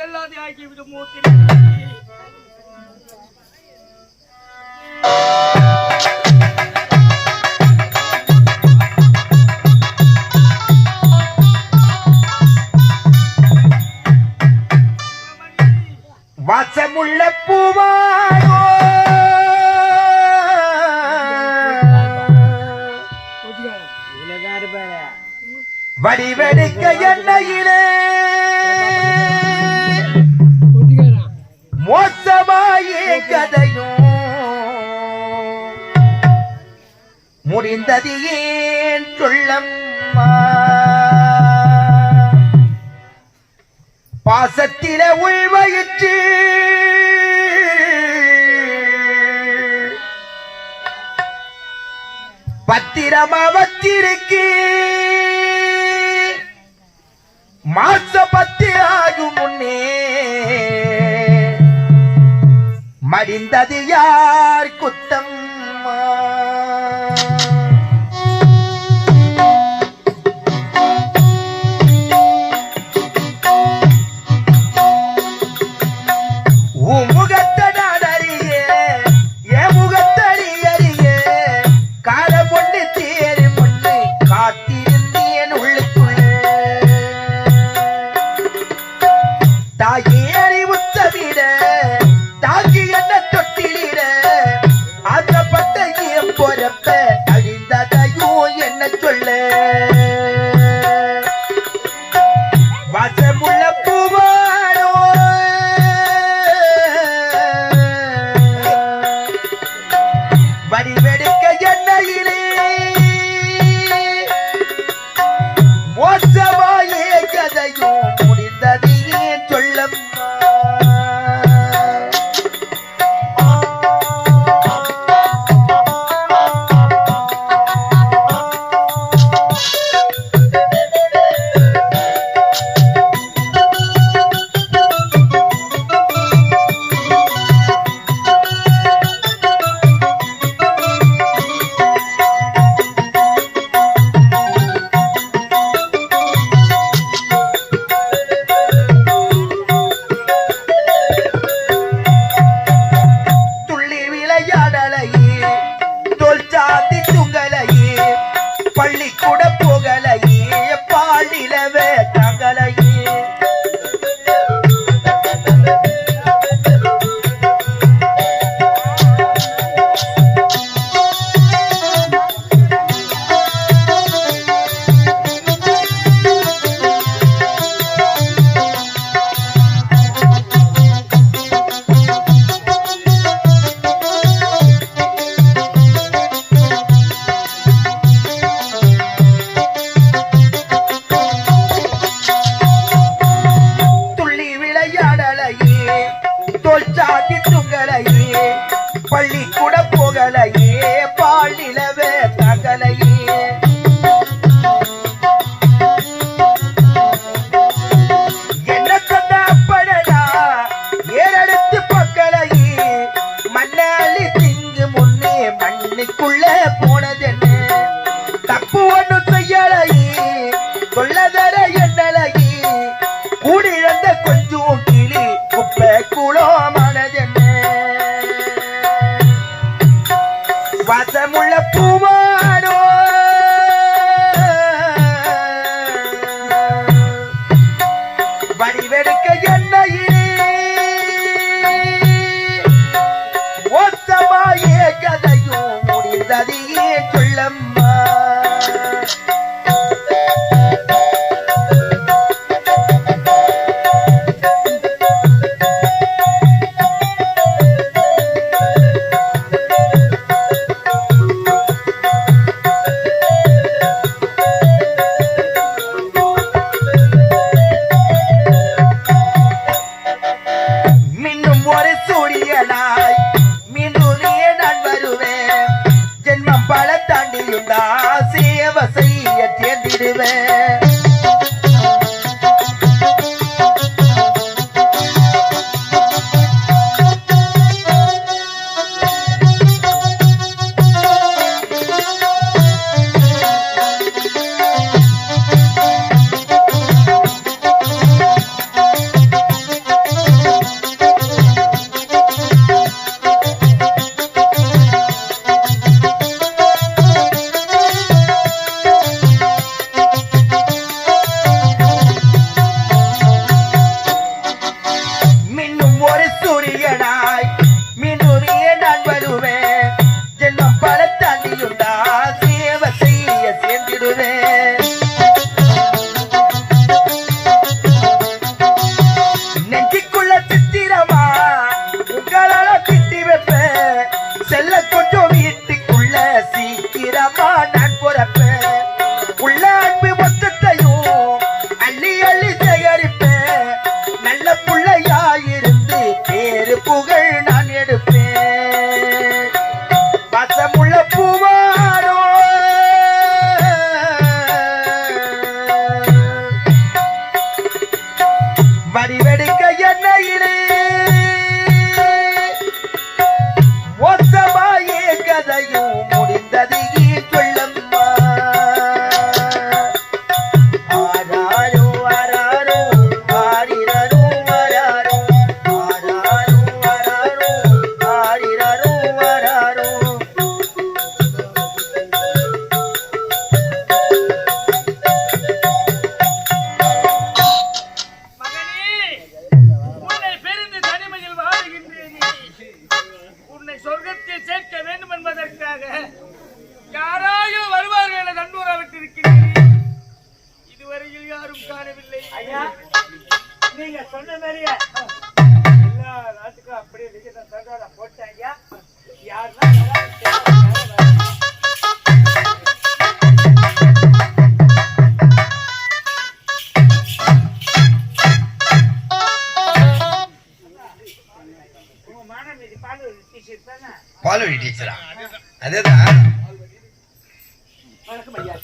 செல்லாதே ஆகிவிடும் மூர்த்தி. வாசமுள்ள பூவாயோ வடிவெடுக்க எண்ணெயிலே மோசமாயே கதையும் முடிந்தது ஏன் சொல்லம்மா பாசத்தில உள்வயிற்று பத்திரமா வச்சிருக்கு மாச பத்திராகும் முன்னே மடிந்தது யார் குத்தம்மா போட்டாங்க பால்வழி டீச்சரா? அதேதான். வணக்கம் ஐயா.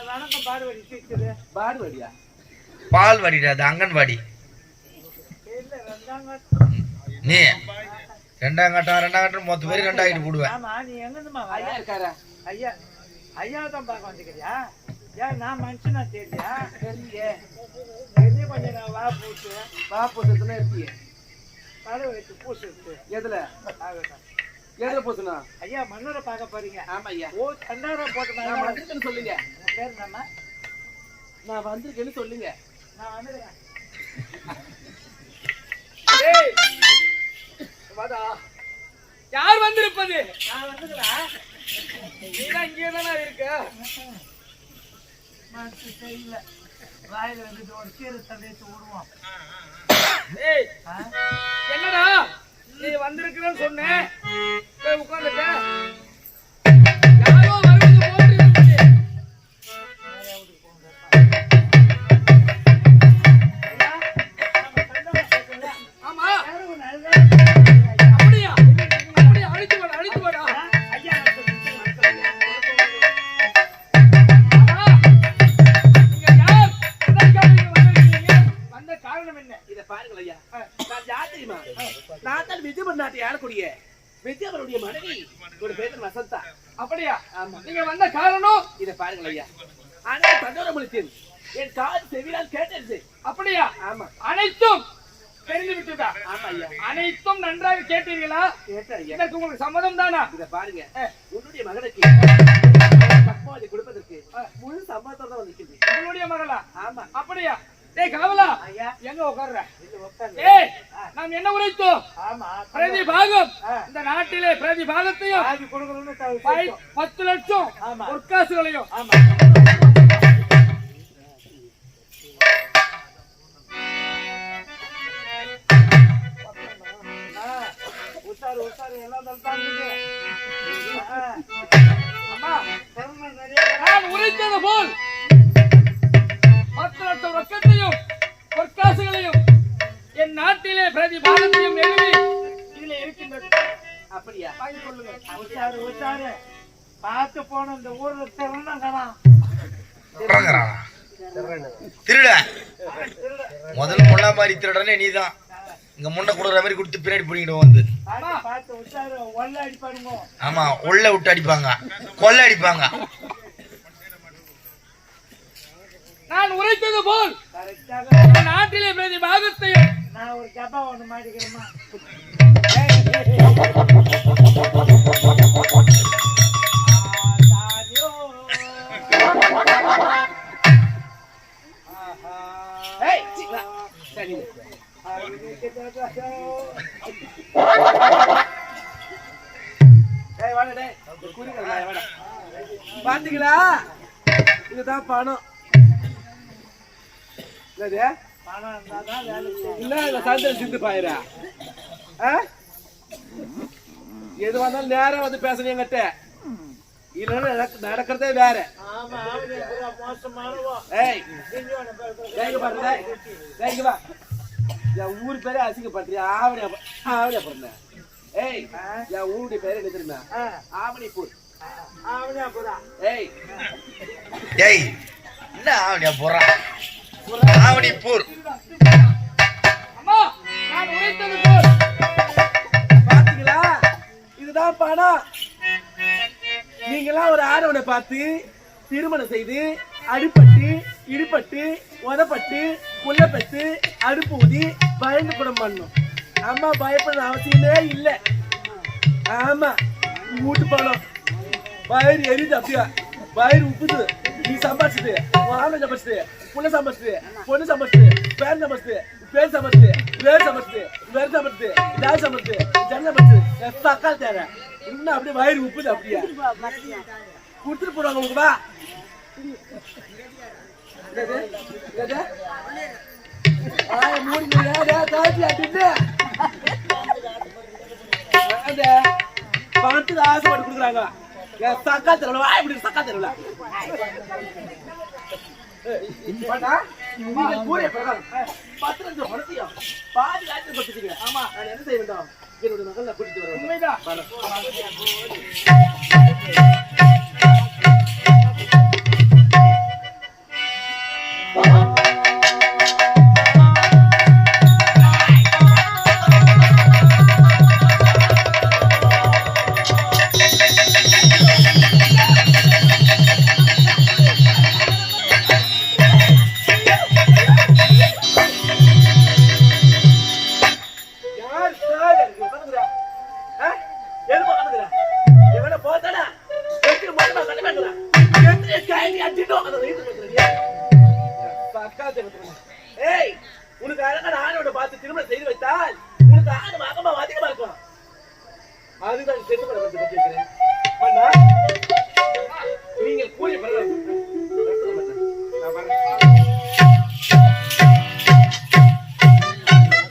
வணக்கம் பால்வழி டீச்சரு. பால்வழியா? பால்வாடிடா, அது அங்கன்வாடி. நீ ரெண்டாம் கட்டம் மொத்த பேர் ரெண்டாகிட்டு போடுவேன். ஆமா, நீ எங்கிருந்துமா ஐயா இருக்காரா? ஐயா ஐயாவை தான் பார்க்க வந்துக்கிறியா? ஏன் நான் மனுஷனா தெரியா? தெரியல. கொஞ்சம் நான் வா பூசுன்னு இருக்கிய பழம் வச்சு பூசு இருக்கு. எதுல பூசுனா? ஐயா மன்னரை பார்க்க போறீங்க. ஆமா ஐயா. ஓ, தண்டாரம் போட்டு வந்திருக்கேன்னு சொல்லுங்க. உங்க பேர் என்னம்மா? நான் வந்திருக்கேன்னு சொல்லுங்க. நான் வந்துருக்கேன். யார் வந்திருப்பது? நான் வந்துக்கிறேன். நீதான் இங்கே தானே இருக்க. தெரியல, வாயில வந்துட்டு ஒரு கீரை தள்ளிட்டு விடுவோம். என்னடா நீ வந்திருக்கிறன்னு சொன்னேன், போய் உட்கார்ந்துட்ட. யாரோ வருவது போன்று இருக்குது. ஆமா, அப்படியா? அப்படியா? அழித்து வாடா. ஐயா வந்த காரணம் என்ன? இதை பாருங்கள் ஐயா. நான் யார் தெரியுமா? நான் தான் விஜயபுரம் நாட்டை ஆளக்கூடிய விஜயபுரனுடைய மனைவி. ஒரு பேர் வசந்தா. அப்படியா? ஆமா. நீங்க வந்த காரணம் இதை பாருங்கள் ஐயா. ஆனால் தண்டோரமுடித்தேன், என் காது செவியால் கேட்டது. அப்படியா? ஆமா. அனைத்தும் தெரிந்து விட்டுதா? ஆமா ஐயா. அனைத்தும் நன்றாக கேட்டீர்களா? கேட்டேன். இதற்கு உங்களுக்கு சம்மதம் தானா? இதை பாருங்க, உன்னுடைய மகனுக்கு தப்பாதி கொடுப்பதற்கு முழு சம்மதத்தோட வந்திருக்குது. உன்னுடைய மகளா? ஆமா. அப்படியா? டேய் காவலா, எங்க உட்கார்ற? ஏய், நாம் என்ன உரைத்தோம்? ஆமா, பிரதிபாகம். இந்த நாட்டிலே பிரதிபாகத்தையும் 10 லட்சம் பொற்காசுகளையும். ஆமா. உசாரு எல்லாம் நான் உரைத்தது போல் 10 லட்சம் ரொக்கத்தையும் பொற்காசுகளையும் என் நாட்டிலே பிரதிபாகத்தையும் எழுதி இதுல இருக்கின்றது. அப்படியா? வாங்கி கொள்ளுங்க. உசாரு பார்த்து போன இந்த ஊர்ல திருநங்கலாம் திருட. முதல்ல முன்னா மாதிரி திருடனே நீதான். இங்க முன்ன கொடுக்குற மாதிரி கொடுத்து பின்னாடி பிடிக்கிட்டு வந்து. ஆமா, உள்ள விட்டு அடிப்பாங்க, கொள்ள அடிப்பாங்க. நான் உரைத்தது போல் நாட்டிலே பிரதிபாகத்தையும் நான் ஒரு ஜப்பா ஒண்ணு மாட்டிக்கிறேமா. பாத்தீங்களா? இதுதான் பணம். சிந்து பாயிரா எது வந்தாலும் நேரம் வந்து பேசணும் என்கிட்ட. இல்லைன்னா நடக்கிறதே வேற. என் ஊரு பேரே அசிங்கப்படுறியா? ஆவணியா பிறந்த. ஏய், என் ஊருடைய பேரு என்ன தெரியுமா? ஆவணிப்பூர். ஏய் ஏய், என்ன ஆவணியா போறா? ஆவணிப்பூர். பாத்தீங்களா? இதுதான் பணம். நீங்களாம் ஒரு ஆடவனை பார்த்து திருமணம் செய்து அடிப்பட்டு இடிப்பட்டு உதப்பட்டு புள்ள பெற்று அடுப்பு ஊதி பயந்து குடம் பண்ணும். அம்மா பயப்பட அவசியமே இல்லை. ஆமா, வீட்டு பணம் வயிறு எரியுது. அப்படியா? வயிறு உப்புது. நீ சம்பாதிச்சுது, ஆம்பளை சம்பாதிச்சுது, புள்ள சம்பாதிச்சுது, பொண்ணு சம்பாதிச்சுது, பேர் சம்பாதிச்சுது, பேர் சம்பாதிச்சுது, வேறு சம்பாதிச்சுது, வேறு சம்பாதிச்சுது, ஜாதி சம்பாதிச்சுது, ஜன சம்பாதிச்சுது, தக்காளி தேவை. இன்னும் அப்படியே வயிறு உப்புது. அப்படியா? கொடுத்துட்டு போடுவாங்க உங்களுக்கு. வா மூடி அப்படின்னு மட்டும் ஆசைப்பட்டு கொடுக்குறாங்க. சக்கா தெருவில் வா, இப்படி சக்கா தெருவில் நீங்க கூறிய பிரகாரம் 10 லட்சம் பணத்தையும் பாதி ஆட்சி பட்டுட்டீங்க. ஆமா, நான் என்ன செய்ய வேண்டும்? என்னோட மகள் கூட்டிட்டு வரேன். உண்மைதான். உனக்கு அழகான ஆணோட பார்த்து திருமணம் செய்து வைத்தால் உனக்கு ஆணும் அகமா அதிகமா இருக்கும். அதுதான் சென்று